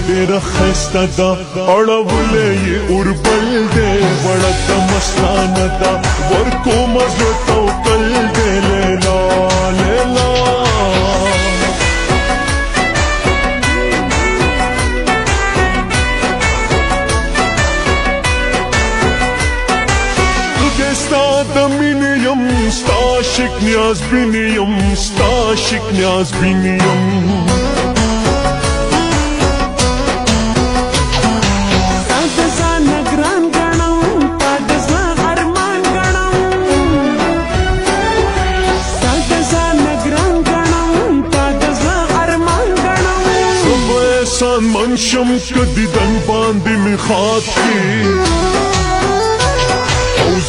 ډېره ښایسته ده اړولې یې اوربل دی وړه د مستانه ده ورکومه زړه توکل دی لیلا لیلا ستا د مینې یم ستا عاشق نیاز بینې یم ستا عاشق نیاز بینې یم ستا د ځانه ګران ګڼم تا د زړه ارمان ګڼم ستا د ځانه ګران ګڼم تا د زړه ارمان ګڼم زه به احسان من شم که دیدن باندې مې خاط کړي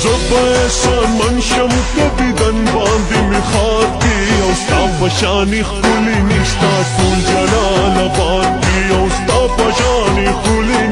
زه به احسان من شم که دیدن باندې مې خاط کړي او ستا په شانې ښکلې نشته ټول جلال آباد کې او ستا په شانې ښکلې